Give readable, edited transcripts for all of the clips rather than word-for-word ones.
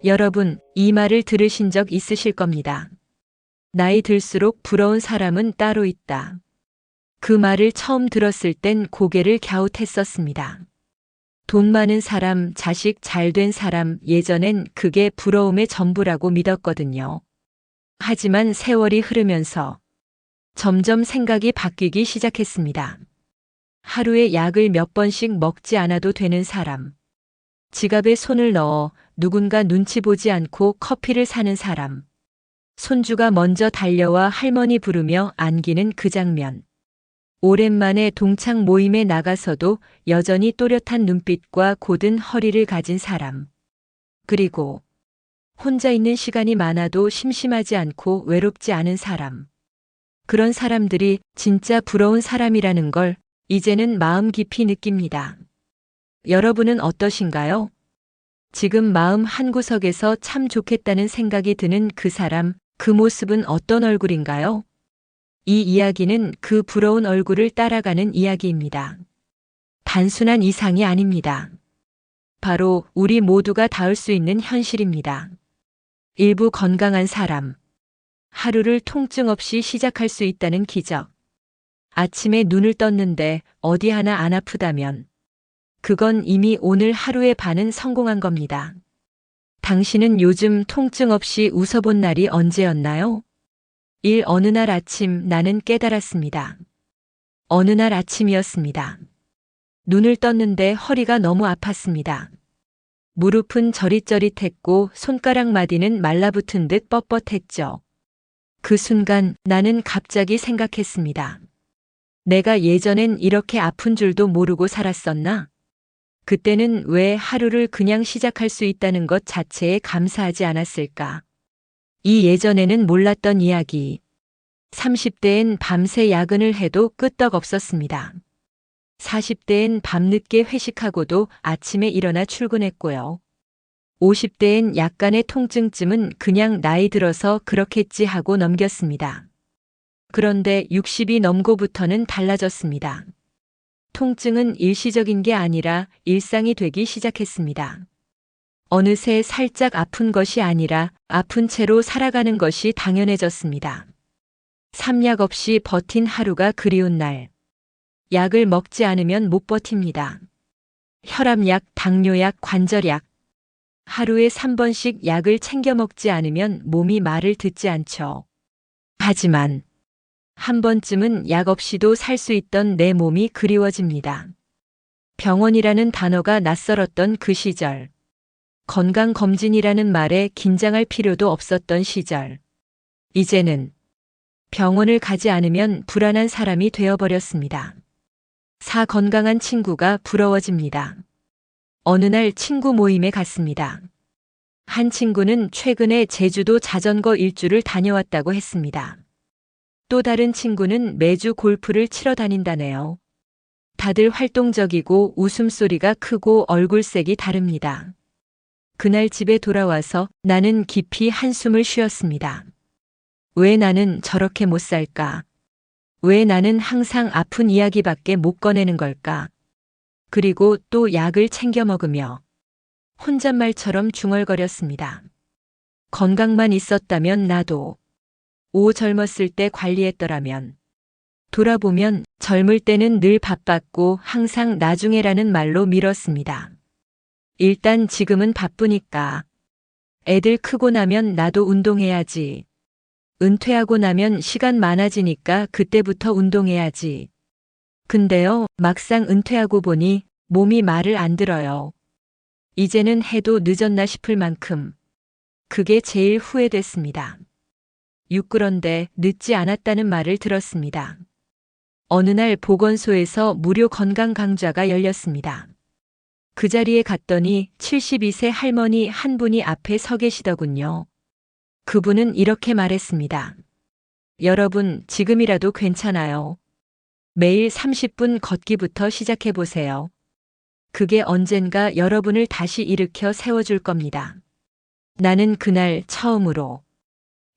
여러분, 이 말을 들으신 적 있으실 겁니다. 나이 들수록 부러운 사람은 따로 있다. 그 말을 처음 들었을 땐 고개를 갸웃했었습니다. 돈 많은 사람, 자식 잘 된 사람, 예전엔 그게 부러움의 전부라고 믿었거든요. 하지만 세월이 흐르면서 점점 생각이 바뀌기 시작했습니다. 하루에 약을 몇 번씩 먹지 않아도 되는 사람. 지갑에 손을 넣어 누군가 눈치 보지 않고 커피를 사는 사람. 손주가 먼저 달려와 할머니 부르며 안기는 그 장면. 오랜만에 동창 모임에 나가서도 여전히 또렷한 눈빛과 곧은 허리를 가진 사람. 그리고 혼자 있는 시간이 많아도 심심하지 않고 외롭지 않은 사람. 그런 사람들이 진짜 부러운 사람이라는 걸 이제는 마음 깊이 느낍니다. 여러분은 어떠신가요? 지금 마음 한구석에서 참 좋겠다는 생각이 드는 그 사람, 그 모습은 어떤 얼굴인가요? 이 이야기는 그 부러운 얼굴을 따라가는 이야기입니다. 단순한 이상이 아닙니다. 바로 우리 모두가 닿을 수 있는 현실입니다. 일부 건강한 사람. 하루를 통증 없이 시작할 수 있다는 기적. 아침에 눈을 떴는데 어디 하나 안 아프다면 그건 이미 오늘 하루의 반은 성공한 겁니다. 당신은 요즘 통증 없이 웃어본 날이 언제였나요? 어느 날 아침 나는 깨달았습니다. 어느 날 아침이었습니다. 눈을 떴는데 허리가 너무 아팠습니다. 무릎은 저릿저릿했고 손가락 마디는 말라붙은 듯 뻣뻣했죠. 그 순간 나는 갑자기 생각했습니다. 내가 예전엔 이렇게 아픈 줄도 모르고 살았었나? 그때는 왜 하루를 그냥 시작할 수 있다는 것 자체에 감사하지 않았을까? 이 예전에는 몰랐던 이야기. 30대엔 밤새 야근을 해도 끄떡없었습니다. 40대엔 밤늦게 회식하고도 아침에 일어나 출근했고요. 50대엔 약간의 통증쯤은 그냥 나이 들어서 그렇겠지 하고 넘겼습니다. 그런데 60이 넘고부터는 달라졌습니다. 통증은 일시적인 게 아니라 일상이 되기 시작했습니다. 어느새 살짝 아픈 것이 아니라 아픈 채로 살아가는 것이 당연해졌습니다. 삼약 없이 버틴 하루가 그리운 날. 약을 먹지 않으면 못 버팁니다. 혈압약, 당뇨약, 관절약. 하루에 3번씩 약을 챙겨 먹지 않으면 몸이 말을 듣지 않죠. 하지만 한 번쯤은 약 없이도 살 수 있던 내 몸이 그리워집니다. 병원이라는 단어가 낯설었던 그 시절. 건강검진이라는 말에 긴장할 필요도 없었던 시절. 이제는 병원을 가지 않으면 불안한 사람이 되어버렸습니다. 건강한 친구가 부러워집니다. 어느 날 친구 모임에 갔습니다. 한 친구는 최근에 제주도 자전거 일주를 다녀왔다고 했습니다. 또 다른 친구는 매주 골프를 치러 다닌다네요. 다들 활동적이고 웃음소리가 크고 얼굴색이 다릅니다. 그날 집에 돌아와서 나는 깊이 한숨을 쉬었습니다. 왜 나는 저렇게 못 살까? 왜 나는 항상 아픈 이야기밖에 못 꺼내는 걸까? 그리고 또 약을 챙겨 먹으며 혼잣말처럼 중얼거렸습니다. 건강만 있었다면 나도 젊었을 때 관리했더라면. 돌아보면 젊을 때는 늘 바빴고 항상 나중에라는 말로 미뤘습니다. 일단 지금은 바쁘니까. 애들 크고 나면 나도 운동해야지. 은퇴하고 나면 시간 많아지니까 그때부터 운동해야지. 근데요, 막상 은퇴하고 보니 몸이 말을 안 들어요. 이제는 해도 늦었나 싶을 만큼. 그게 제일 후회됐습니다. 그런데 늦지 않았다는 말을 들었습니다. 어느 날 보건소에서 무료 건강 강좌가 열렸습니다. 그 자리에 갔더니 72세 할머니 한 분이 앞에 서 계시더군요. 그분은 이렇게 말했습니다. 여러분, 지금이라도 괜찮아요. 매일 30분 걷기부터 시작해 보세요. 그게 언젠가 여러분을 다시 일으켜 세워줄 겁니다. 나는 그날 처음으로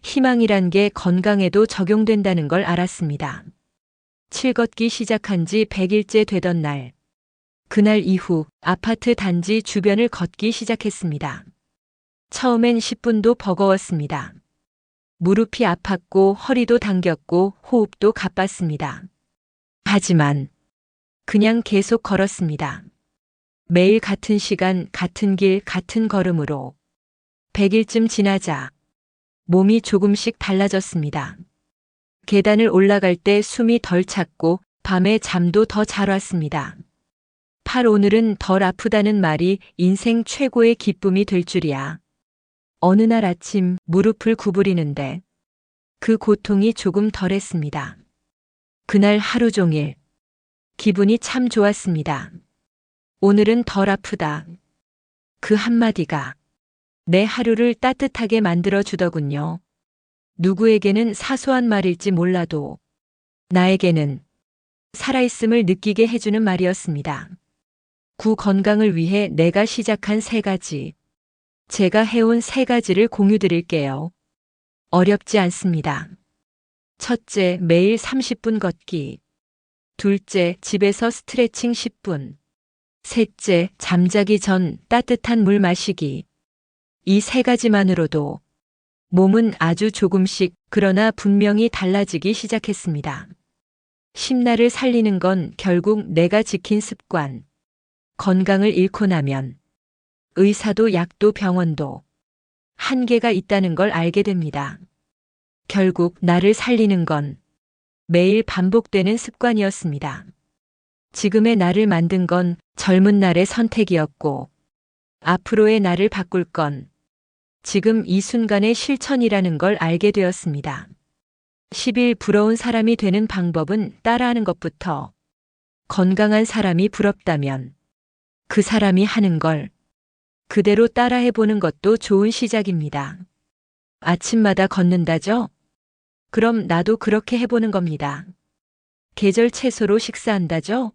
희망이란 게 건강에도 적용된다는 걸 알았습니다. 7걷기 시작한 지 100일째 되던 날. 그날 이후 아파트 단지 주변을 걷기 시작했습니다. 처음엔 10분도 버거웠습니다. 무릎이 아팠고 허리도 당겼고 호흡도 가빴습니다. 하지만 그냥 계속 걸었습니다. 매일 같은 시간, 같은 길, 같은 걸음으로 100일쯤 지나자 몸이 조금씩 달라졌습니다. 계단을 올라갈 때 숨이 덜 찼고 밤에 잠도 더 잘 왔습니다. 팔 오늘은 덜 아프다는 말이 인생 최고의 기쁨이 될 줄이야. 어느 날 아침 무릎을 구부리는데 그 고통이 조금 덜했습니다. 그날 하루 종일 기분이 참 좋았습니다. 오늘은 덜 아프다. 그 한마디가 내 하루를 따뜻하게 만들어 주더군요. 누구에게는 사소한 말일지 몰라도 나에게는 살아있음을 느끼게 해주는 말이었습니다. 구 건강을 위해 내가 시작한 3가지. 제가 해온 3가지를 공유드릴게요. 어렵지 않습니다. 첫째, 매일 30분 걷기. 둘째, 집에서 스트레칭 10분. 셋째, 잠자기 전 따뜻한 물 마시기. 이 3가지만으로도 몸은 아주 조금씩 그러나 분명히 달라지기 시작했습니다. 심나를 살리는 건 결국 내가 지킨 습관. 건강을 잃고 나면 의사도 약도 병원도 한계가 있다는 걸 알게 됩니다. 결국 나를 살리는 건 매일 반복되는 습관이었습니다. 지금의 나를 만든 건 젊은 날의 선택이었고 앞으로의 나를 바꿀 건 지금 이 순간의 실천이라는 걸 알게 되었습니다. 10일 부러운 사람이 되는 방법은 따라하는 것부터 건강한 사람이 부럽다면 그 사람이 하는 걸 그대로 따라해보는 것도 좋은 시작입니다. 아침마다 걷는다죠? 그럼 나도 그렇게 해보는 겁니다. 계절 채소로 식사한다죠?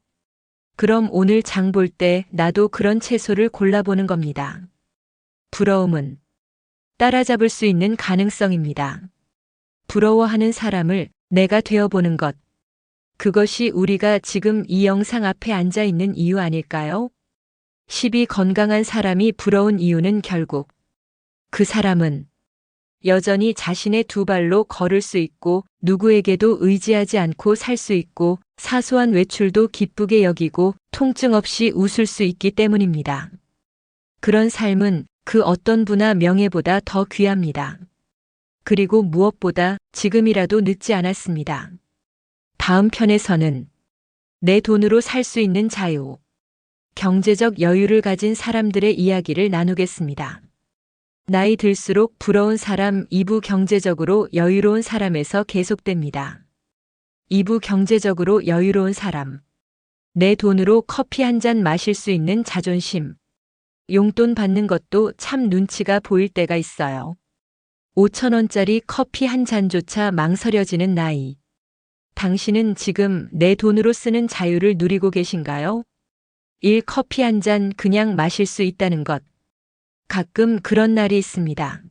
그럼 오늘 장 볼 때 나도 그런 채소를 골라보는 겁니다. 부러움은 따라잡을 수 있는 가능성입니다. 부러워하는 사람을 내가 되어보는 것. 그것이 우리가 지금 이 영상 앞에 앉아 있는 이유 아닐까요? 10이 건강한 사람이 부러운 이유는 결국 그 사람은 여전히 자신의 2발로 걸을 수 있고 누구에게도 의지하지 않고 살 수 있고 사소한 외출도 기쁘게 여기고 통증 없이 웃을 수 있기 때문입니다. 그런 삶은 그 어떤 부나 명예보다 더 귀합니다. 그리고 무엇보다 지금이라도 늦지 않았습니다. 다음 편에서는 내 돈으로 살 수 있는 자유, 경제적 여유를 가진 사람들의 이야기를 나누겠습니다. 나이 들수록 부러운 사람 2부 경제적으로 여유로운 사람에서 계속됩니다. 2부 경제적으로 여유로운 사람. 내 돈으로 커피 한 잔 마실 수 있는 자존심. 용돈 받는 것도 참 눈치가 보일 때가 있어요. 5,000원짜리 커피 한 잔조차 망설여지는 나이. 당신은 지금 내 돈으로 쓰는 자유를 누리고 계신가요? 1. 커피 한 잔 그냥 마실 수 있다는 것. 가끔 그런 날이 있습니다.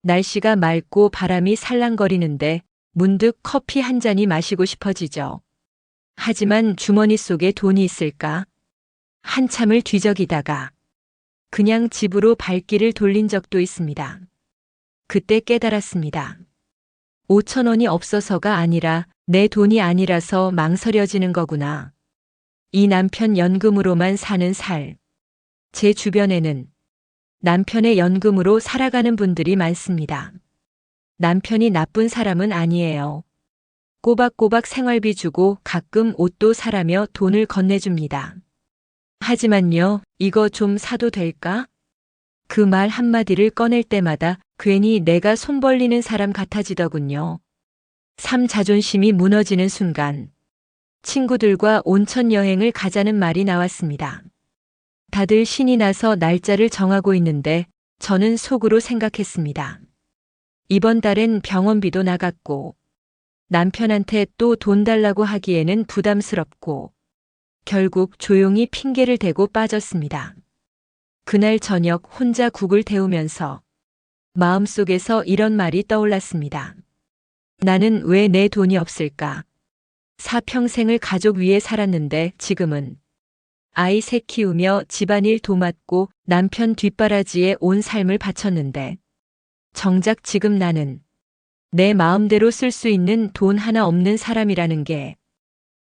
날씨가 맑고 바람이 살랑거리는데 문득 커피 한 잔이 마시고 싶어지죠. 하지만 주머니 속에 돈이 있을까? 한참을 뒤적이다가 그냥 집으로 발길을 돌린 적도 있습니다. 그때 깨달았습니다. 5,000원이 없어서가 아니라 내 돈이 아니라서 망설여지는 거구나. 이 남편 연금으로만 사는 살. 제 주변에는 남편의 연금으로 살아가는 분들이 많습니다. 남편이 나쁜 사람은 아니에요. 꼬박꼬박 생활비 주고 가끔 옷도 사라며 돈을 건네줍니다. 하지만요, 이거 좀 사도 될까? 그 말 한마디를 꺼낼 때마다 괜히 내가 손 벌리는 사람 같아지더군요. 삶 자존심이 무너지는 순간 친구들과 온천 여행을 가자는 말이 나왔습니다. 다들 신이 나서 날짜를 정하고 있는데 저는 속으로 생각했습니다. 이번 달엔 병원비도 나갔고 남편한테 또 돈 달라고 하기에는 부담스럽고 결국 조용히 핑계를 대고 빠졌습니다. 그날 저녁 혼자 국을 데우면서 마음속에서 이런 말이 떠올랐습니다. 나는 왜 내 돈이 없을까? 사평생을 가족 위에 살았는데 지금은 아이 셋 키우며 집안일 도맡고 남편 뒷바라지에 온 삶을 바쳤는데 정작 지금 나는 내 마음대로 쓸 수 있는 돈 하나 없는 사람이라는 게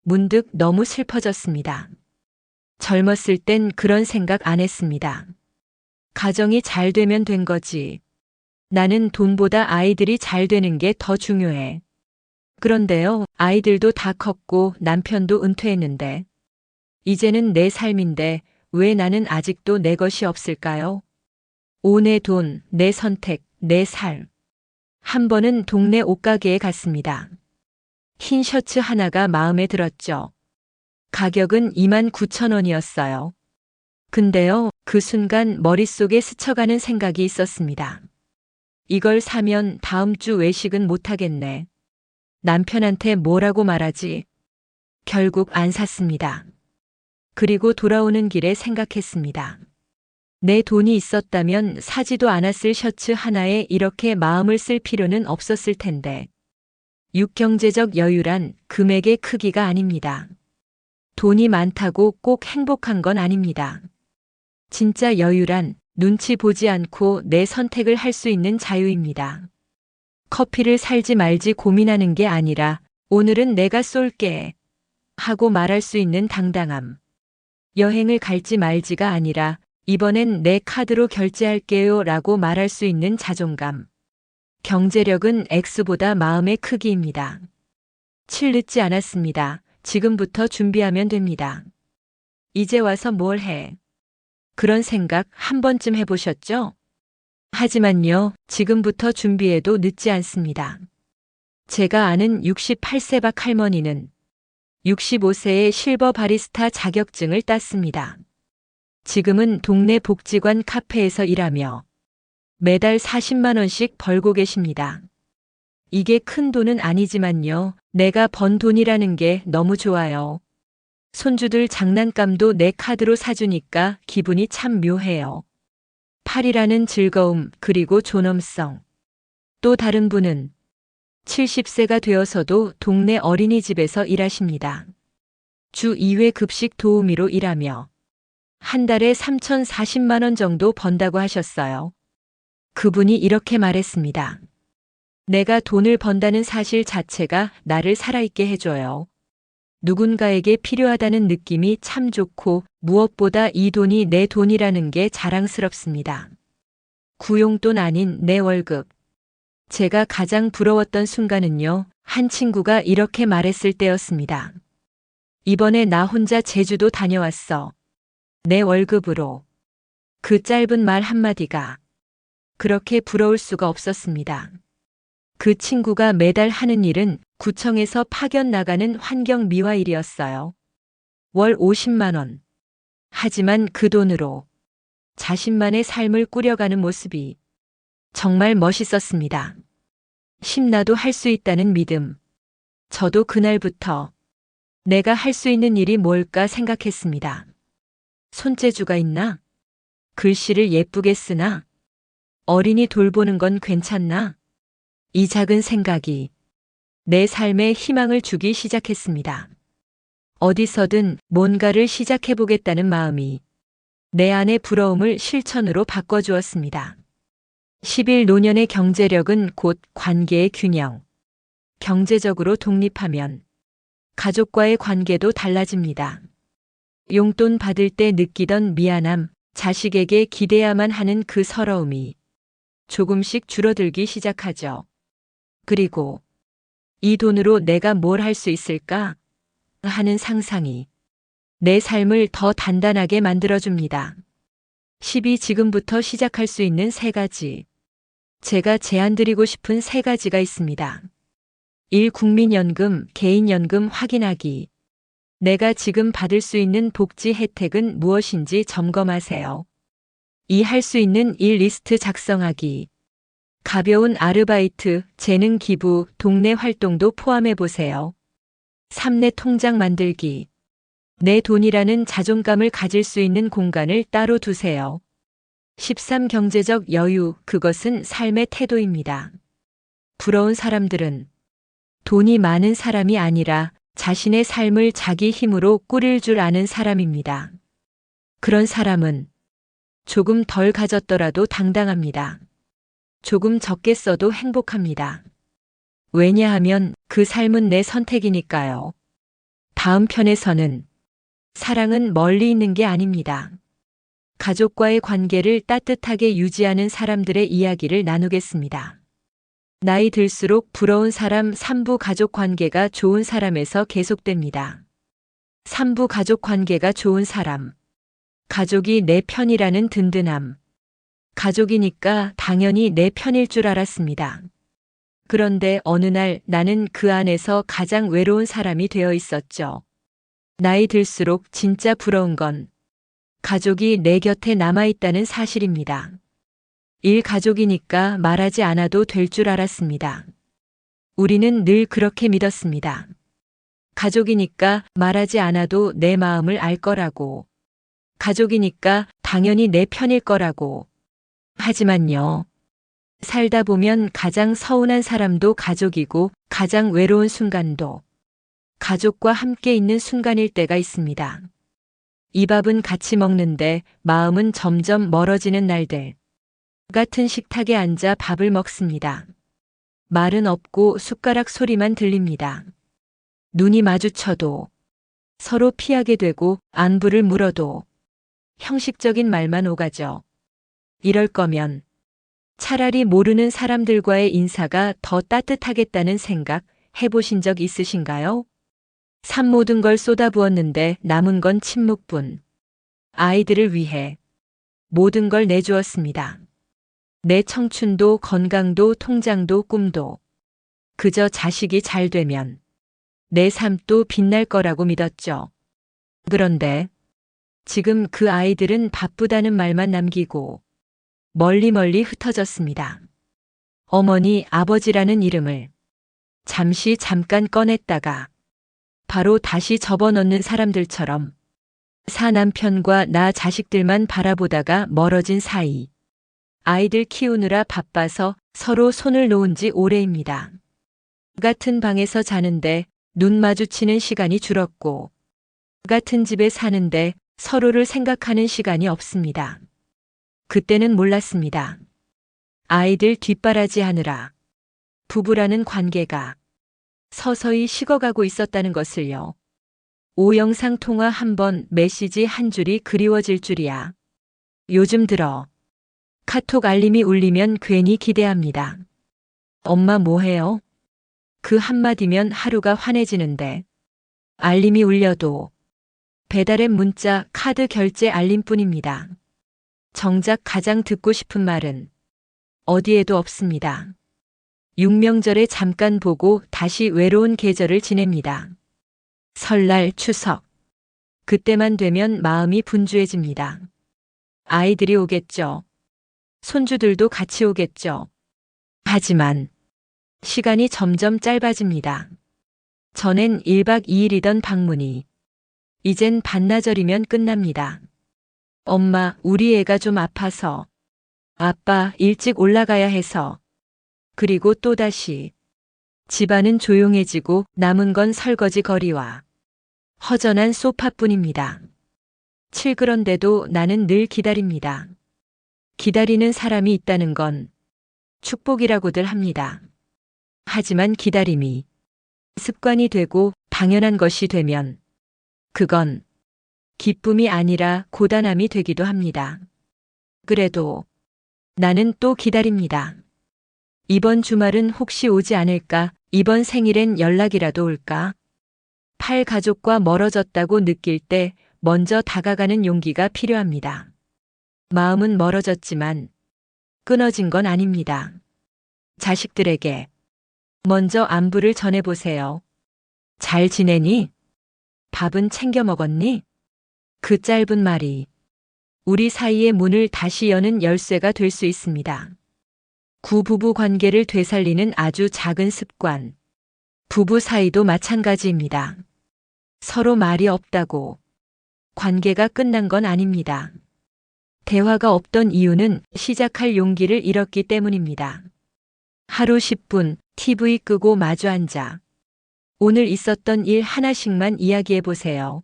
문득 너무 슬퍼졌습니다. 젊었을 땐 그런 생각 안 했습니다. 가정이 잘 되면 된 거지. 나는 돈보다 아이들이 잘 되는 게 더 중요해. 그런데요, 아이들도 다 컸고 남편도 은퇴했는데 이제는 내 삶인데 왜 나는 아직도 내 것이 없을까요? 내 돈, 내 선택, 내 삶. 한 번은 동네 옷가게에 갔습니다. 흰 셔츠 하나가 마음에 들었죠. 가격은 29,000원이었어요. 근데요, 그 순간 머릿속에 스쳐가는 생각이 있었습니다. 이걸 사면 다음 주 외식은 못하겠네. 남편한테 뭐라고 말하지? 결국 안 샀습니다. 그리고 돌아오는 길에 생각했습니다. 내 돈이 있었다면 사지도 않았을 셔츠 하나에 이렇게 마음을 쓸 필요는 없었을 텐데. 육경제적 여유란 금액의 크기가 아닙니다. 돈이 많다고 꼭 행복한 건 아닙니다. 진짜 여유란 눈치 보지 않고 내 선택을 할 수 있는 자유입니다. 커피를 살지 말지 고민하는 게 아니라 오늘은 내가 쏠게 하고 말할 수 있는 당당함. 여행을 갈지 말지가 아니라 이번엔 내 카드로 결제할게요 라고 말할 수 있는 자존감. 경제력은 액수보다 마음의 크기입니다. 늦지 않았습니다. 지금부터 준비하면 됩니다. 이제 와서 뭘 해? 그런 생각 한 번쯤 해보셨죠? 하지만요, 지금부터 준비해도 늦지 않습니다. 제가 아는 68세 박 할머니는 65세에 실버 바리스타 자격증을 땄습니다. 지금은 동네 복지관 카페에서 일하며 매달 40만 원씩 벌고 계십니다. 이게 큰 돈은 아니지만요, 내가 번 돈이라는 게 너무 좋아요. 손주들 장난감도 내 카드로 사주니까 기분이 참 묘해요. 팔이라는 즐거움 그리고 존엄성. 또 다른 분은 70세가 되어서도 동네 어린이집에서 일하십니다. 주 2회 급식 도우미로 일하며 한 달에 3,040만 원 정도 번다고 하셨어요. 그분이 이렇게 말했습니다. 내가 돈을 번다는 사실 자체가 나를 살아있게 해줘요. 누군가에게 필요하다는 느낌이 참 좋고 무엇보다 이 돈이 내 돈이라는 게 자랑스럽습니다. 구용돈 아닌 내 월급. 제가 가장 부러웠던 순간은요, 한 친구가 이렇게 말했을 때였습니다. 이번에 나 혼자 제주도 다녀왔어. 내 월급으로. 그 짧은 말 한마디가 그렇게 부러울 수가 없었습니다. 그 친구가 매달 하는 일은 구청에서 파견 나가는 환경 미화 일이었어요. 월 50만 원. 하지만 그 돈으로 자신만의 삶을 꾸려가는 모습이 정말 멋있었습니다. 심나도 할 수 있다는 믿음. 저도 그날부터 내가 할 수 있는 일이 뭘까 생각했습니다. 손재주가 있나? 글씨를 예쁘게 쓰나? 어린이 돌보는 건 괜찮나? 이 작은 생각이 내 삶에 희망을 주기 시작했습니다. 어디서든 뭔가를 시작해보겠다는 마음이 내 안의 부러움을 실천으로 바꿔주었습니다. 10일 노년의 경제력은 곧 관계의 균형. 경제적으로 독립하면 가족과의 관계도 달라집니다. 용돈 받을 때 느끼던 미안함, 자식에게 기대야만 하는 그 서러움이 조금씩 줄어들기 시작하죠. 그리고 이 돈으로 내가 뭘 할 수 있을까 하는 상상이 내 삶을 더 단단하게 만들어줍니다. 10이 지금부터 시작할 수 있는 3가지. 제가 제안드리고 싶은 3가지가 있습니다. 1. 국민연금, 개인연금 확인하기. 내가 지금 받을 수 있는 복지 혜택은 무엇인지 점검하세요. 2. 할 수 있는 일 리스트 작성하기. 가벼운 아르바이트, 재능 기부, 동네 활동도 포함해 보세요. 3. 내 통장 만들기. 내 돈이라는 자존감을 가질 수 있는 공간을 따로 두세요. 13. 경제적 여유, 그것은 삶의 태도입니다. 부러운 사람들은 돈이 많은 사람이 아니라 자신의 삶을 자기 힘으로 꾸릴 줄 아는 사람입니다. 그런 사람은 조금 덜 가졌더라도 당당합니다. 조금 적게 써도 행복합니다. 왜냐하면 그 삶은 내 선택이니까요. 다음 편에서는 사랑은 멀리 있는 게 아닙니다. 가족과의 관계를 따뜻하게 유지하는 사람들의 이야기를 나누겠습니다. 나이 들수록 부러운 사람 3부 가족 관계가 좋은 사람에서 계속됩니다. 3부 가족 관계가 좋은 사람. 가족이 내 편이라는 든든함. 가족이니까 당연히 내 편일 줄 알았습니다. 그런데 어느 날 나는 그 안에서 가장 외로운 사람이 되어 있었죠. 나이 들수록 진짜 부러운 건 가족이 내 곁에 남아있다는 사실입니다. 일가족이니까 말하지 않아도 될 줄 알았습니다. 우리는 늘 그렇게 믿었습니다. 가족이니까 말하지 않아도 내 마음을 알 거라고. 가족이니까 당연히 내 편일 거라고. 하지만요. 살다 보면 가장 서운한 사람도 가족이고 가장 외로운 순간도 가족과 함께 있는 순간일 때가 있습니다. 이 밥은 같이 먹는데 마음은 점점 멀어지는 날들. 같은 식탁에 앉아 밥을 먹습니다. 말은 없고 숟가락 소리만 들립니다. 눈이 마주쳐도 서로 피하게 되고 안부를 물어도 형식적인 말만 오가죠. 이럴 거면 차라리 모르는 사람들과의 인사가 더 따뜻하겠다는 생각 해보신 적 있으신가요? 산 모든 걸 쏟아부었는데 남은 건 침묵뿐. 아이들을 위해 모든 걸 내주었습니다. 내 청춘도 건강도 통장도 꿈도 그저 자식이 잘 되면 내 삶도 빛날 거라고 믿었죠. 그런데 지금 그 아이들은 바쁘다는 말만 남기고 멀리 흩어졌습니다. 어머니, 아버지라는 이름을 잠깐 꺼냈다가 바로 다시 접어넣는 사람들처럼 남편과 나 자식들만 바라보다가 멀어진 사이. 아이들 키우느라 바빠서 서로 손을 놓은 지 오래입니다. 같은 방에서 자는데 눈 마주치는 시간이 줄었고 같은 집에 사는데 서로를 생각하는 시간이 없습니다. 그때는 몰랐습니다. 아이들 뒷바라지 하느라 부부라는 관계가 서서히 식어가고 있었다는 것을요. 오영상 통화 한 번, 메시지 한 줄이 그리워질 줄이야. 요즘 들어 카톡 알림이 울리면 괜히 기대합니다. 엄마 뭐해요? 그 한마디면 하루가 환해지는데 알림이 울려도 배달앱 문자, 카드 결제 알림뿐입니다. 정작 가장 듣고 싶은 말은 어디에도 없습니다. 육명절에 잠깐 보고 다시 외로운 계절을 지냅니다. 설날, 추석. 그때만 되면 마음이 분주해집니다. 아이들이 오겠죠. 손주들도 같이 오겠죠. 하지만 시간이 점점 짧아집니다. 전엔 1박 2일이던 방문이 이젠 반나절이면 끝납니다. 엄마, 우리 애가 좀 아파서. 아빠, 일찍 올라가야 해서. 그리고 또다시. 집안은 조용해지고 남은 건 설거지 거리와 허전한 소파뿐입니다. 그런데도 나는 늘 기다립니다. 기다리는 사람이 있다는 건 축복이라고들 합니다. 하지만 기다림이 습관이 되고 당연한 것이 되면 그건 기쁨이 아니라 고단함이 되기도 합니다. 그래도 나는 또 기다립니다. 이번 주말은 혹시 오지 않을까? 이번 생일엔 연락이라도 올까? 가족과 멀어졌다고 느낄 때 먼저 다가가는 용기가 필요합니다. 마음은 멀어졌지만 끊어진 건 아닙니다. 자식들에게 먼저 안부를 전해보세요. 잘 지내니? 밥은 챙겨 먹었니? 그 짧은 말이 우리 사이의 문을 다시 여는 열쇠가 될 수 있습니다. 부부 관계를 되살리는 아주 작은 습관. 부부 사이도 마찬가지입니다. 서로 말이 없다고 관계가 끝난 건 아닙니다. 대화가 없던 이유는 시작할 용기를 잃었기 때문입니다. 하루 10분 TV 끄고 마주 앉아 오늘 있었던 일 하나씩만 이야기해 보세요.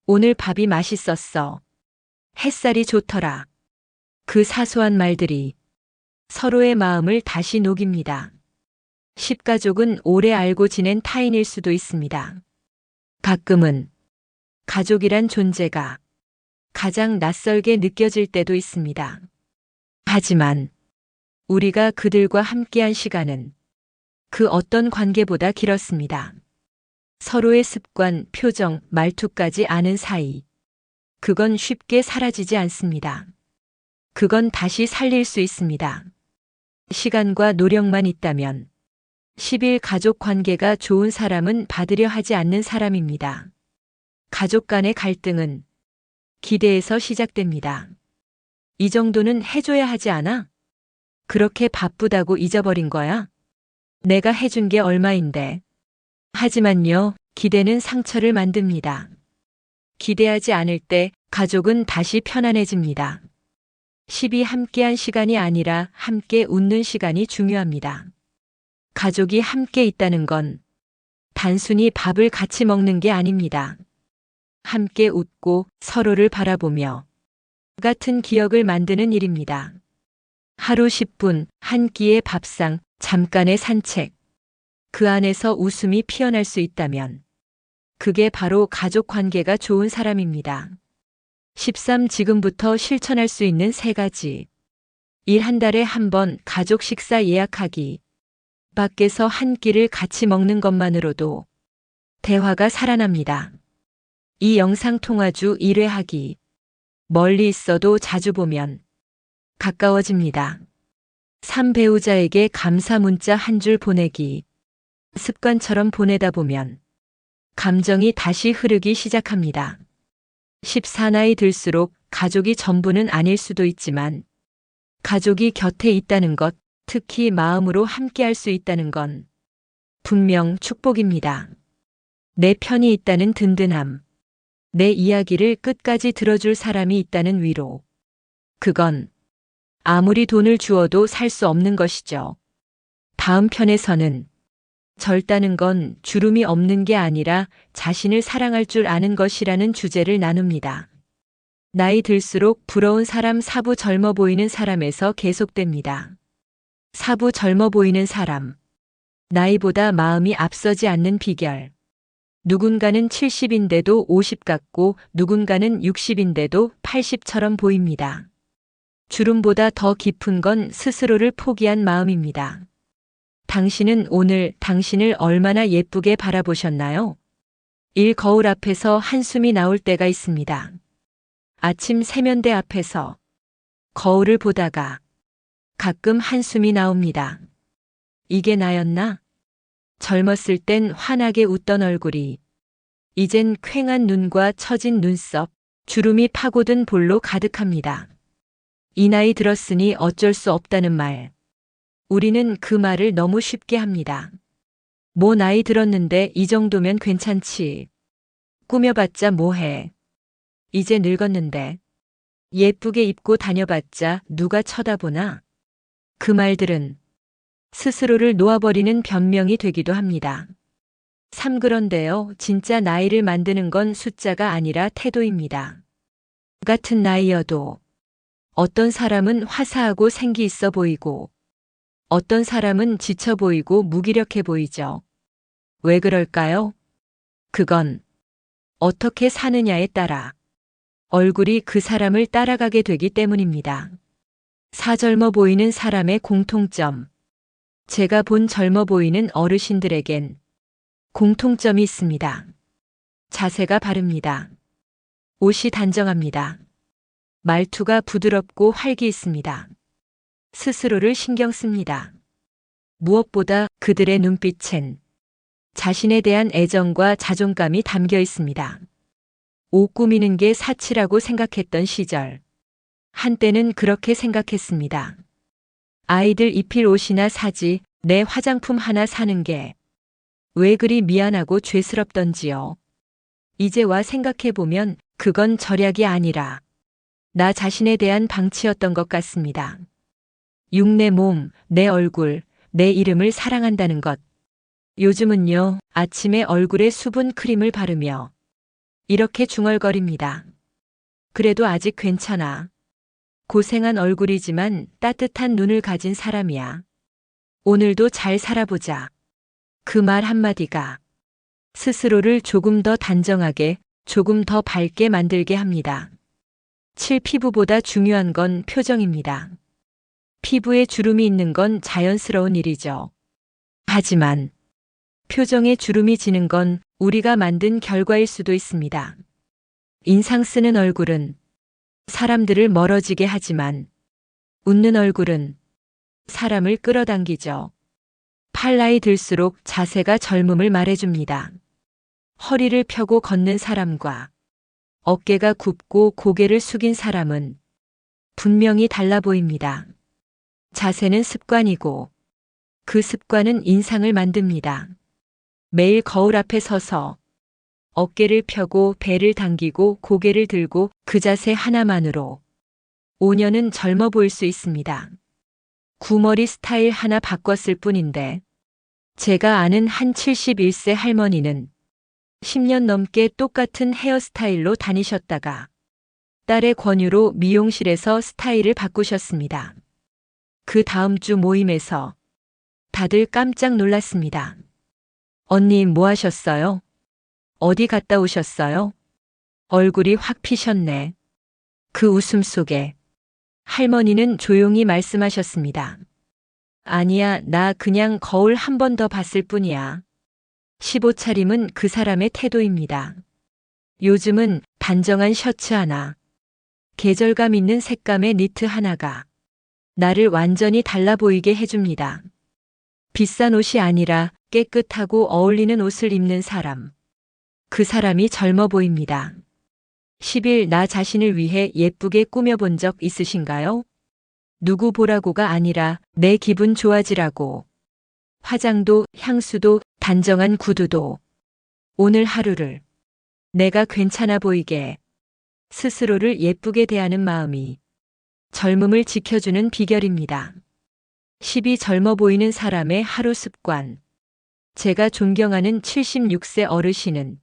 오늘 밥이 맛있었어. 햇살이 좋더라. 그 사소한 말들이 서로의 마음을 다시 녹입니다. 10가족은 오래 알고 지낸 타인일 수도 있습니다. 가끔은 가족이란 존재가 가장 낯설게 느껴질 때도 있습니다. 하지만 우리가 그들과 함께한 시간은 그 어떤 관계보다 길었습니다. 서로의 습관, 표정, 말투까지 아는 사이. 그건 쉽게 사라지지 않습니다. 그건 다시 살릴 수 있습니다. 시간과 노력만 있다면 10일 가족 관계가 좋은 사람은 받으려 하지 않는 사람입니다. 가족 간의 갈등은 기대에서 시작됩니다. 이 정도는 해줘야 하지 않아? 그렇게 바쁘다고 잊어버린 거야? 내가 해준 게 얼마인데. 하지만요, 기대는 상처를 만듭니다. 기대하지 않을 때 가족은 다시 편안해집니다. 10이 함께한 시간이 아니라 함께 웃는 시간이 중요합니다. 가족이 함께 있다는 건 단순히 밥을 같이 먹는 게 아닙니다. 함께 웃고 서로를 바라보며 같은 기억을 만드는 일입니다. 하루 10분, 한 끼의 밥상, 잠깐의 산책. 그 안에서 웃음이 피어날 수 있다면 그게 바로 가족 관계가 좋은 사람입니다. 13. 지금부터 실천할 수 있는 3가지. 1. 한 달에 한 번 가족 식사 예약하기. 밖에서 한 끼를 같이 먹는 것만으로도 대화가 살아납니다. 2. 영상통화주 1회 하기. 멀리 있어도 자주 보면 가까워집니다. 3. 배우자에게 감사 문자 한 줄 보내기. 습관처럼 보내다 보면 감정이 다시 흐르기 시작합니다. 14. 나이 들수록 가족이 전부는 아닐 수도 있지만 가족이 곁에 있다는 것, 특히 마음으로 함께할 수 있다는 건 분명 축복입니다. 내 편이 있다는 든든함, 내 이야기를 끝까지 들어줄 사람이 있다는 위로. 그건 아무리 돈을 주어도 살 수 없는 것이죠. 다음 편에서는 젊다는 건 주름이 없는 게 아니라 자신을 사랑할 줄 아는 것이라는 주제를 나눕니다. 나이 들수록 부러운 사람 4부 젊어 보이는 사람에서 계속됩니다. 4부 젊어 보이는 사람. 나이보다 마음이 앞서지 않는 비결. 누군가는 70인데도 50 같고 누군가는 60인데도 80처럼 보입니다. 주름보다 더 깊은 건 스스로를 포기한 마음입니다. 당신은 오늘 당신을 얼마나 예쁘게 바라보셨나요? 1. 거울 앞에서 한숨이 나올 때가 있습니다. 아침 세면대 앞에서 거울을 보다가 가끔 한숨이 나옵니다. 이게 나였나? 젊었을 땐 환하게 웃던 얼굴이 이젠 퀭한 눈과 처진 눈썹, 주름이 파고든 볼로 가득합니다. 이 나이 들었으니 어쩔 수 없다는 말. 우리는 그 말을 너무 쉽게 합니다. 뭐 나이 들었는데 이 정도면 괜찮지. 꾸며봤자 뭐해. 이제 늙었는데. 예쁘게 입고 다녀봤자 누가 쳐다보나. 그 말들은 스스로를 놓아버리는 변명이 되기도 합니다. 3. 그런데요, 진짜 나이를 만드는 건 숫자가 아니라 태도입니다. 같은 나이여도 어떤 사람은 화사하고 생기 있어 보이고 어떤 사람은 지쳐 보이고 무기력해 보이죠. 왜 그럴까요? 그건 어떻게 사느냐에 따라 얼굴이 그 사람을 따라가게 되기 때문입니다. 4. 젊어 보이는 사람의 공통점. 제가 본 젊어 보이는 어르신들에겐 공통점이 있습니다. 자세가 바릅니다. 옷이 단정합니다. 말투가 부드럽고 활기 있습니다. 스스로를 신경 씁니다. 무엇보다 그들의 눈빛엔 자신에 대한 애정과 자존감이 담겨 있습니다. 옷 꾸미는 게 사치라고 생각했던 시절. 한때는 그렇게 생각했습니다. 아이들 입힐 옷이나 사지, 내 화장품 하나 사는 게 왜 그리 미안하고 죄스럽던지요. 이제 와 생각해보면 그건 절약이 아니라 나 자신에 대한 방치였던 것 같습니다. 6. 내 몸, 내 얼굴, 내 이름을 사랑한다는 것. 요즘은요, 아침에 얼굴에 수분 크림을 바르며 이렇게 중얼거립니다. 그래도 아직 괜찮아. 고생한 얼굴이지만 따뜻한 눈을 가진 사람이야. 오늘도 잘 살아보자. 그 말 한마디가 스스로를 조금 더 단정하게, 조금 더 밝게 만들게 합니다. 7. 피부보다 중요한 건 표정입니다. 피부에 주름이 있는 건 자연스러운 일이죠. 하지만 표정에 주름이 지는 건 우리가 만든 결과일 수도 있습니다. 인상 쓰는 얼굴은 사람들을 멀어지게 하지만 웃는 얼굴은 사람을 끌어당기죠. 팔 나이 들수록 자세가 젊음을 말해줍니다. 허리를 펴고 걷는 사람과 어깨가 굽고 고개를 숙인 사람은 분명히 달라 보입니다. 자세는 습관이고 그 습관은 인상을 만듭니다. 매일 거울 앞에 서서 어깨를 펴고 배를 당기고 고개를 들고 그 자세 하나만으로 5년은 젊어 보일 수 있습니다. 구머리 스타일 하나 바꿨을 뿐인데 제가 아는 한 71세 할머니는 10년 넘게 똑같은 헤어스타일로 다니셨다가 딸의 권유로 미용실에서 스타일을 바꾸셨습니다. 그 다음 주 모임에서 다들 깜짝 놀랐습니다. 언니 뭐 하셨어요? 어디 갔다 오셨어요? 얼굴이 확 피셨네. 그 웃음 속에 할머니는 조용히 말씀하셨습니다. 아니야, 나 그냥 거울 한 번 더 봤을 뿐이야. 15차림은 그 사람의 태도입니다. 요즘은 단정한 셔츠 하나, 계절감 있는 색감의 니트 하나가 나를 완전히 달라 보이게 해줍니다. 비싼 옷이 아니라 깨끗하고 어울리는 옷을 입는 사람. 그 사람이 젊어 보입니다. 10일 나 자신을 위해 예쁘게 꾸며본 적 있으신가요? 누구 보라고가 아니라 내 기분 좋아지라고. 화장도, 향수도, 단정한 구두도. 오늘 하루를 내가 괜찮아 보이게 스스로를 예쁘게 대하는 마음이 젊음을 지켜주는 비결입니다. 10이 젊어 보이는 사람의 하루 습관. 제가 존경하는 76세 어르신은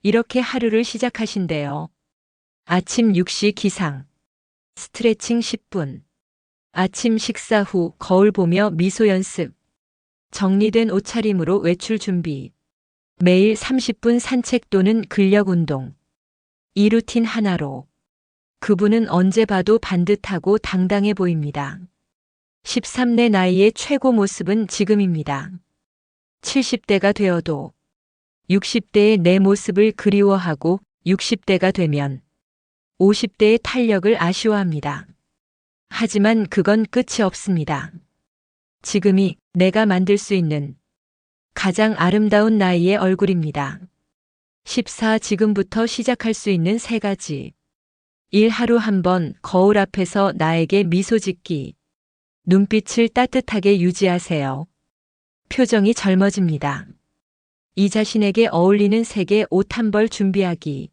이렇게 하루를 시작하신대요. 아침 6시 기상. 스트레칭 10분. 아침 식사 후 거울 보며 미소 연습. 정리된 옷차림으로 외출 준비. 매일 30분 산책 또는 근력 운동. 이 루틴 하나로 그분은 언제 봐도 반듯하고 당당해 보입니다. 13 내 나이의 최고 모습은 지금입니다. 70대가 되어도 60대의 내 모습을 그리워하고 60대가 되면 50대의 탄력을 아쉬워합니다. 하지만 그건 끝이 없습니다. 지금이 내가 만들 수 있는 가장 아름다운 나이의 얼굴입니다. 14 지금부터 시작할 수 있는 3가지. 1 하루 한 번 거울 앞에서 나에게 미소 짓기. 눈빛을 따뜻하게 유지하세요. 표정이 젊어집니다. 이 자신에게 어울리는 색의 옷 한 벌 준비하기.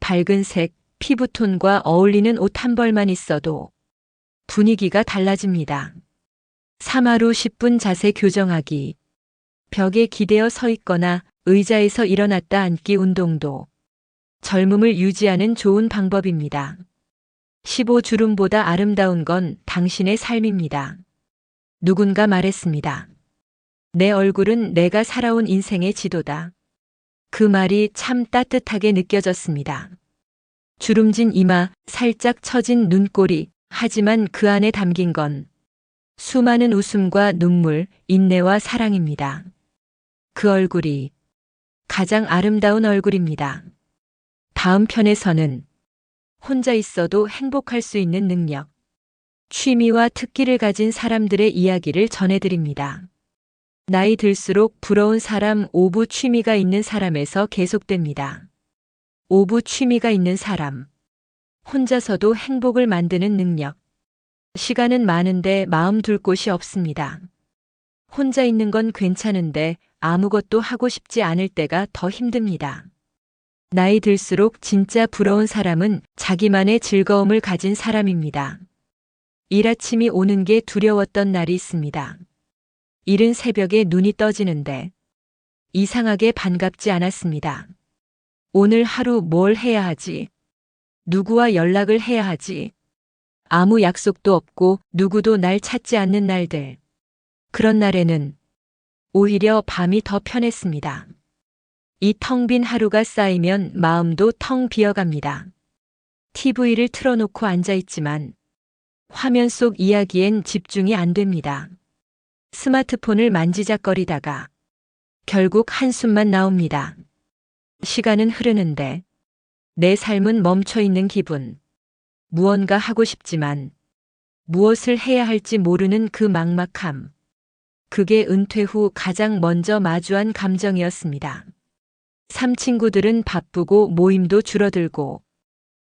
밝은 색, 피부톤과 어울리는 옷 한 벌만 있어도 분위기가 달라집니다. 3 하루 10분 자세 교정하기. 벽에 기대어 서 있거나 의자에서 일어났다 앉기 운동도 젊음을 유지하는 좋은 방법입니다. 15 주름보다 아름다운 건 당신의 삶입니다. 누군가 말했습니다. 내 얼굴은 내가 살아온 인생의 지도다. 그 말이 참 따뜻하게 느껴졌습니다. 주름진 이마, 살짝 처진 눈꼬리, 하지만 그 안에 담긴 건 수많은 웃음과 눈물, 인내와 사랑입니다. 그 얼굴이 가장 아름다운 얼굴입니다. 다음 편에서는 혼자 있어도 행복할 수 있는 능력, 취미와 특기를 가진 사람들의 이야기를 전해드립니다. 나이 들수록 부러운 사람 5부 취미가 있는 사람에서 계속됩니다. 5부 취미가 있는 사람. 혼자서도 행복을 만드는 능력. 시간은 많은데 마음 둘 곳이 없습니다. 혼자 있는 건 괜찮은데 아무것도 하고 싶지 않을 때가 더 힘듭니다. 나이 들수록 진짜 부러운 사람은 자기만의 즐거움을 가진 사람입니다. 일 아침이 오는 게 두려웠던 날이 있습니다. 이른 새벽에 눈이 떠지는데 이상하게 반갑지 않았습니다. 오늘 하루 뭘 해야 하지? 누구와 연락을 해야 하지? 아무 약속도 없고 누구도 날 찾지 않는 날들. 그런 날에는 오히려 밤이 더 편했습니다. 이 텅 빈 하루가 쌓이면 마음도 텅 비어갑니다. TV를 틀어놓고 앉아있지만 화면 속 이야기엔 집중이 안 됩니다. 스마트폰을 만지작거리다가 결국 한숨만 나옵니다. 시간은 흐르는데 내 삶은 멈춰 있는 기분. 무언가 하고 싶지만 무엇을 해야 할지 모르는 그 막막함. 그게 은퇴 후 가장 먼저 마주한 감정이었습니다. 친구들은 바쁘고 모임도 줄어들고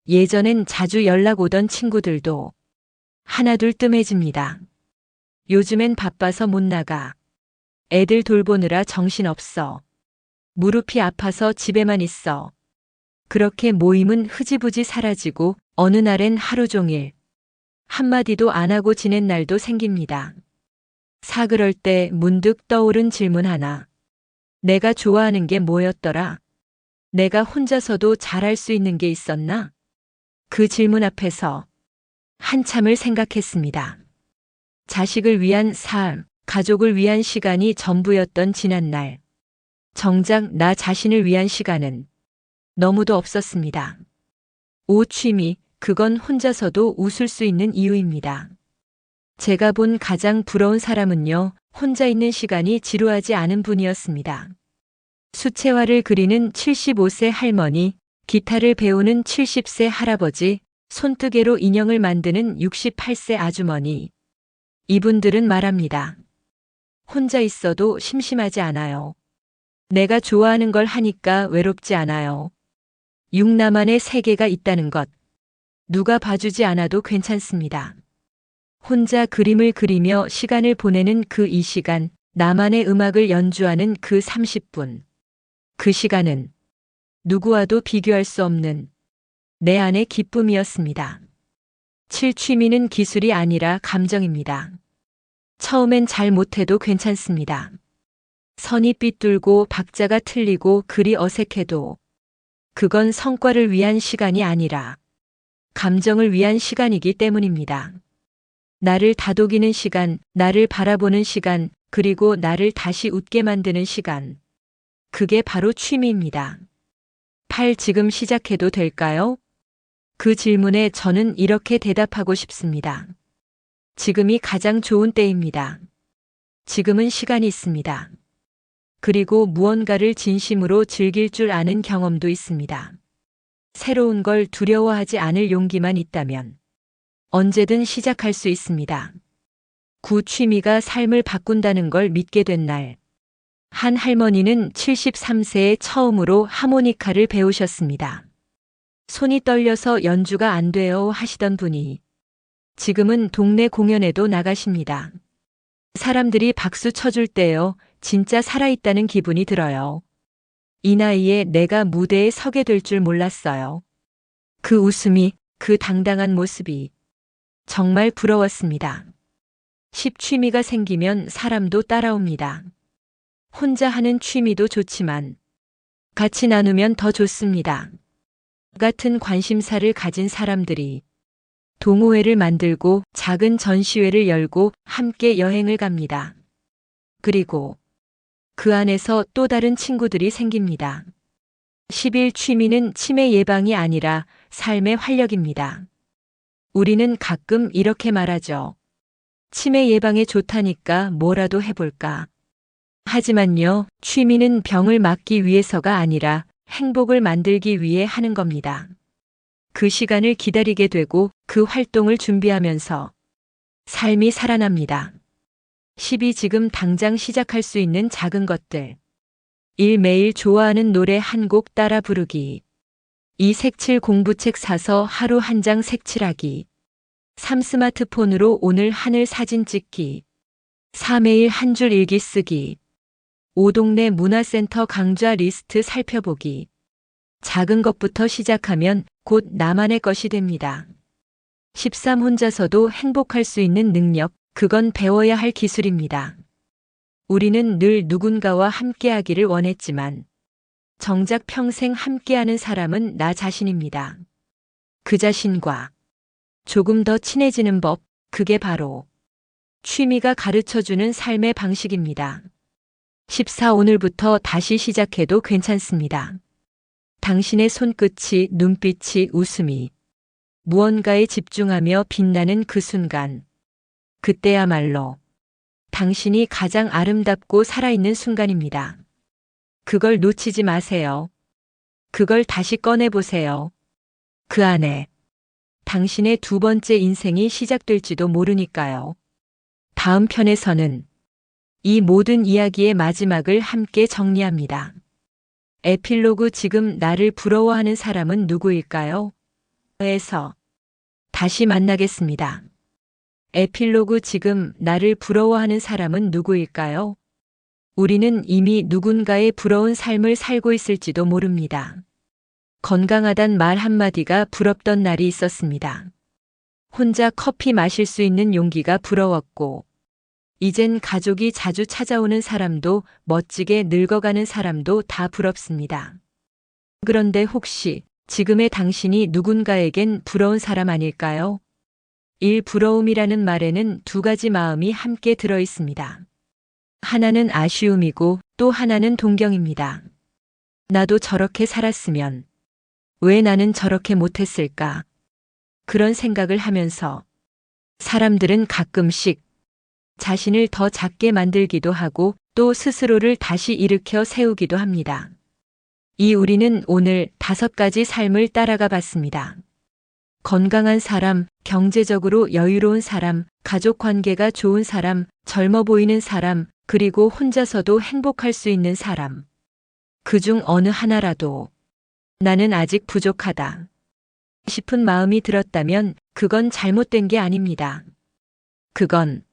예전엔 자주 연락 오던 친구들도 하나둘 뜸해집니다. 요즘엔 바빠서 못 나가. 애들 돌보느라 정신없어. 무릎이 아파서 집에만 있어. 그렇게 모임은 흐지부지 사라지고 어느 날엔 하루 종일 한마디도 안 하고 지낸 날도 생깁니다. 그럴 때 문득 떠오른 질문 하나. 내가 좋아하는 게 뭐였더라? 내가 혼자서도 잘할 수 있는 게 있었나? 그 질문 앞에서 한참을 생각했습니다. 자식을 위한 삶, 가족을 위한 시간이 전부였던 지난날. 정작 나 자신을 위한 시간은 너무도 없었습니다. 취미, 그건 혼자서도 웃을 수 있는 이유입니다. 제가 본 가장 부러운 사람은요, 혼자 있는 시간이 지루하지 않은 분이었습니다. 수채화를 그리는 75세 할머니, 기타를 배우는 70세 할아버지, 손뜨개로 인형을 만드는 68세 아주머니. 이분들은 말합니다. 혼자 있어도 심심하지 않아요. 내가 좋아하는 걸 하니까 외롭지 않아요. 나만의 세계가 있다는 것. 누가 봐주지 않아도 괜찮습니다. 혼자 그림을 그리며 시간을 보내는 그 이 시간, 나만의 음악을 연주하는 그 30분. 그 시간은 누구와도 비교할 수 없는 내 안의 기쁨이었습니다. 취미는 기술이 아니라 감정입니다. 처음엔 잘 못해도 괜찮습니다. 선이 삐뚤고 박자가 틀리고 글이 어색해도 그건 성과를 위한 시간이 아니라 감정을 위한 시간이기 때문입니다. 나를 다독이는 시간, 나를 바라보는 시간, 그리고 나를 다시 웃게 만드는 시간. 그게 바로 취미입니다. 지금 시작해도 될까요? 그 질문에 저는 이렇게 대답하고 싶습니다. 지금이 가장 좋은 때입니다. 지금은 시간이 있습니다. 그리고 무언가를 진심으로 즐길 줄 아는 경험도 있습니다. 새로운 걸 두려워하지 않을 용기만 있다면 언제든 시작할 수 있습니다. 취미가 삶을 바꾼다는 걸 믿게 된 날. 한 할머니는 73세에 처음으로 하모니카를 배우셨습니다. 손이 떨려서 연주가 안 돼요 하시던 분이 지금은 동네 공연에도 나가십니다. 사람들이 박수 쳐줄 때요, 진짜 살아있다는 기분이 들어요. 이 나이에 내가 무대에 서게 될 줄 몰랐어요. 그 웃음이, 그 당당한 모습이 정말 부러웠습니다. 취미가 생기면 사람도 따라옵니다. 혼자 하는 취미도 좋지만 같이 나누면 더 좋습니다. 같은 관심사를 가진 사람들이 동호회를 만들고 작은 전시회를 열고 함께 여행을 갑니다. 그리고 그 안에서 또 다른 친구들이 생깁니다. 취미는 치매 예방이 아니라 삶의 활력입니다. 우리는 가끔 이렇게 말하죠. 치매 예방에 좋다니까 뭐라도 해볼까. 하지만요, 취미는 병을 막기 위해서가 아니라 행복을 만들기 위해 하는 겁니다. 그 시간을 기다리게 되고 그 활동을 준비하면서 삶이 살아납니다. 지금 당장 시작할 수 있는 작은 것들. 매일 좋아하는 노래 한 곡 따라 부르기. 색칠 공부책 사서 하루 한 장 색칠하기. 스마트폰으로 오늘 하늘 사진 찍기. 매일 한 줄 일기 쓰기. 동네 문화센터 강좌 리스트 살펴보기. 작은 것부터 시작하면 곧 나만의 것이 됩니다. 혼자서도 행복할 수 있는 능력, 그건 배워야 할 기술입니다. 우리는 늘 누군가와 함께하기를 원했지만 정작 평생 함께하는 사람은 나 자신입니다. 그 자신과 조금 더 친해지는 법, 그게 바로 취미가 가르쳐주는 삶의 방식입니다. 14. 오늘부터 다시 시작해도 괜찮습니다. 당신의 손끝이, 눈빛이, 웃음이 무언가에 집중하며 빛나는 그 순간, 그때야말로 당신이 가장 아름답고 살아있는 순간입니다. 그걸 놓치지 마세요. 그걸 다시 꺼내보세요. 그 안에 당신의 두 번째 인생이 시작될지도 모르니까요. 다음 편에서는 이 모든 이야기의 마지막을 함께 정리합니다. 에필로그. 지금 나를 부러워하는 사람은 누구일까요? 에서 다시 만나겠습니다. 에필로그. 지금 나를 부러워하는 사람은 누구일까요? 우리는 이미 누군가의 부러운 삶을 살고 있을지도 모릅니다. 건강하단 말 한마디가 부럽던 날이 있었습니다. 혼자 커피 마실 수 있는 용기가 부러웠고, 이젠 가족이 자주 찾아오는 사람도, 멋지게 늙어가는 사람도 다 부럽습니다. 그런데 혹시 지금의 당신이 누군가에겐 부러운 사람 아닐까요? 1. 부러움이라는 말에는 두 가지 마음이 함께 들어 있습니다. 하나는 아쉬움이고 또 하나는 동경입니다. 나도 저렇게 살았으면 왜 나는 저렇게 못했을까? 그런 생각을 하면서 사람들은 가끔씩 자신을 더 작게 만들기도 하고 또 스스로를 다시 일으켜 세우기도 합니다. 우리는 오늘 5가지 삶을 따라가 봤습니다. 건강한 사람, 경제적으로 여유로운 사람, 가족 관계가 좋은 사람, 젊어 보이는 사람, 그리고 혼자서도 행복할 수 있는 사람. 그중 어느 하나라도 나는 아직 부족하다 싶은 마음이 들었다면 그건 잘못된 게 아닙니다. 그건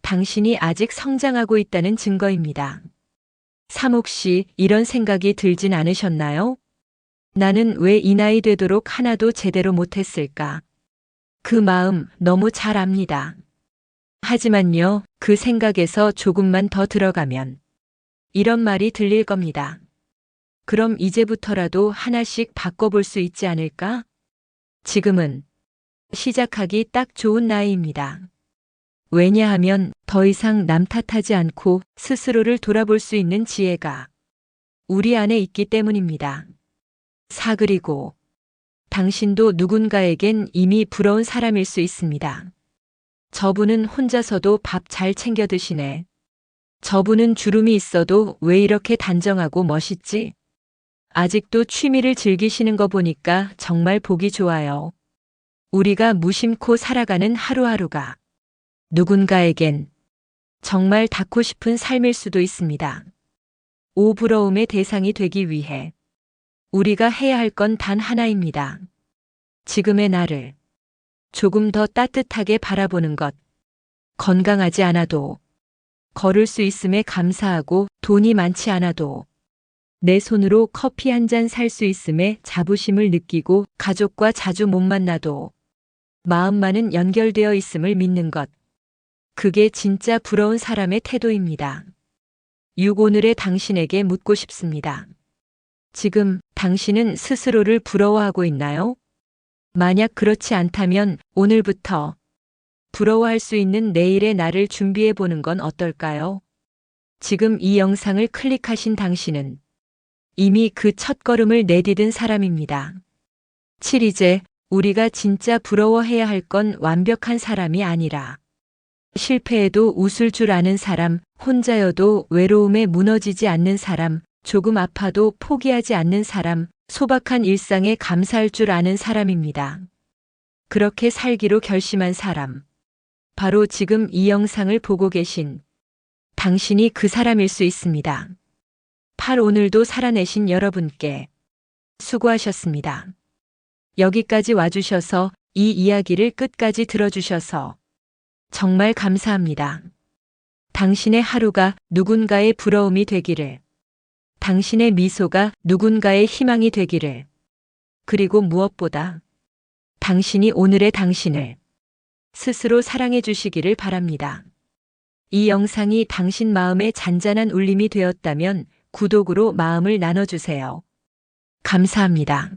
당신이 아직 성장하고 있다는 증거입니다. 3. 혹시 이런 생각이 들진 않으셨나요? 나는 왜 이 나이 되도록 하나도 제대로 못했을까? 그 마음 너무 잘 압니다. 하지만요, 그 생각에서 조금만 더 들어가면 이런 말이 들릴 겁니다. 그럼 이제부터라도 하나씩 바꿔볼 수 있지 않을까? 지금은 시작하기 딱 좋은 나이입니다. 왜냐하면 더 이상 남 탓하지 않고 스스로를 돌아볼 수 있는 지혜가 우리 안에 있기 때문입니다. 4. 그리고 당신도 누군가에겐 이미 부러운 사람일 수 있습니다. 저분은 혼자서도 밥 잘 챙겨 드시네. 저분은 주름이 있어도 왜 이렇게 단정하고 멋있지? 아직도 취미를 즐기시는 거 보니까 정말 보기 좋아요. 우리가 무심코 살아가는 하루하루가 누군가에겐 정말 닿고 싶은 삶일 수도 있습니다. 5. 부러움의 대상이 되기 위해 우리가 해야 할 건 단 하나입니다. 지금의 나를 조금 더 따뜻하게 바라보는 것. 건강하지 않아도, 걸을 수 있음에 감사하고, 돈이 많지 않아도 내 손으로 커피 한 잔 살 수 있음에 자부심을 느끼고, 가족과 자주 못 만나도 마음만은 연결되어 있음을 믿는 것. 그게 진짜 부러운 사람의 태도입니다. 6. 오늘의 당신에게 묻고 싶습니다. 지금 당신은 스스로를 부러워하고 있나요? 만약 그렇지 않다면 오늘부터 부러워할 수 있는 내일의 나를 준비해 보는 건 어떨까요? 지금 이 영상을 클릭하신 당신은 이미 그 첫걸음을 내디딘 사람입니다. 7. 이제 우리가 진짜 부러워해야 할 건 완벽한 사람이 아니라 실패해도 웃을 줄 아는 사람, 혼자여도 외로움에 무너지지 않는 사람, 조금 아파도 포기하지 않는 사람, 소박한 일상에 감사할 줄 아는 사람입니다. 그렇게 살기로 결심한 사람. 바로 지금 이 영상을 보고 계신 당신이 그 사람일 수 있습니다. 8. 오늘도 살아내신 여러분께 수고하셨습니다. 여기까지 와주셔서 이 이야기를 끝까지 들어주셔서 정말 감사합니다. 당신의 하루가 누군가의 부러움이 되기를, 당신의 미소가 누군가의 희망이 되기를, 그리고 무엇보다 당신이 오늘의 당신을 스스로 사랑해 주시기를 바랍니다. 이 영상이 당신 마음에 잔잔한 울림이 되었다면 구독으로 마음을 나눠주세요. 감사합니다.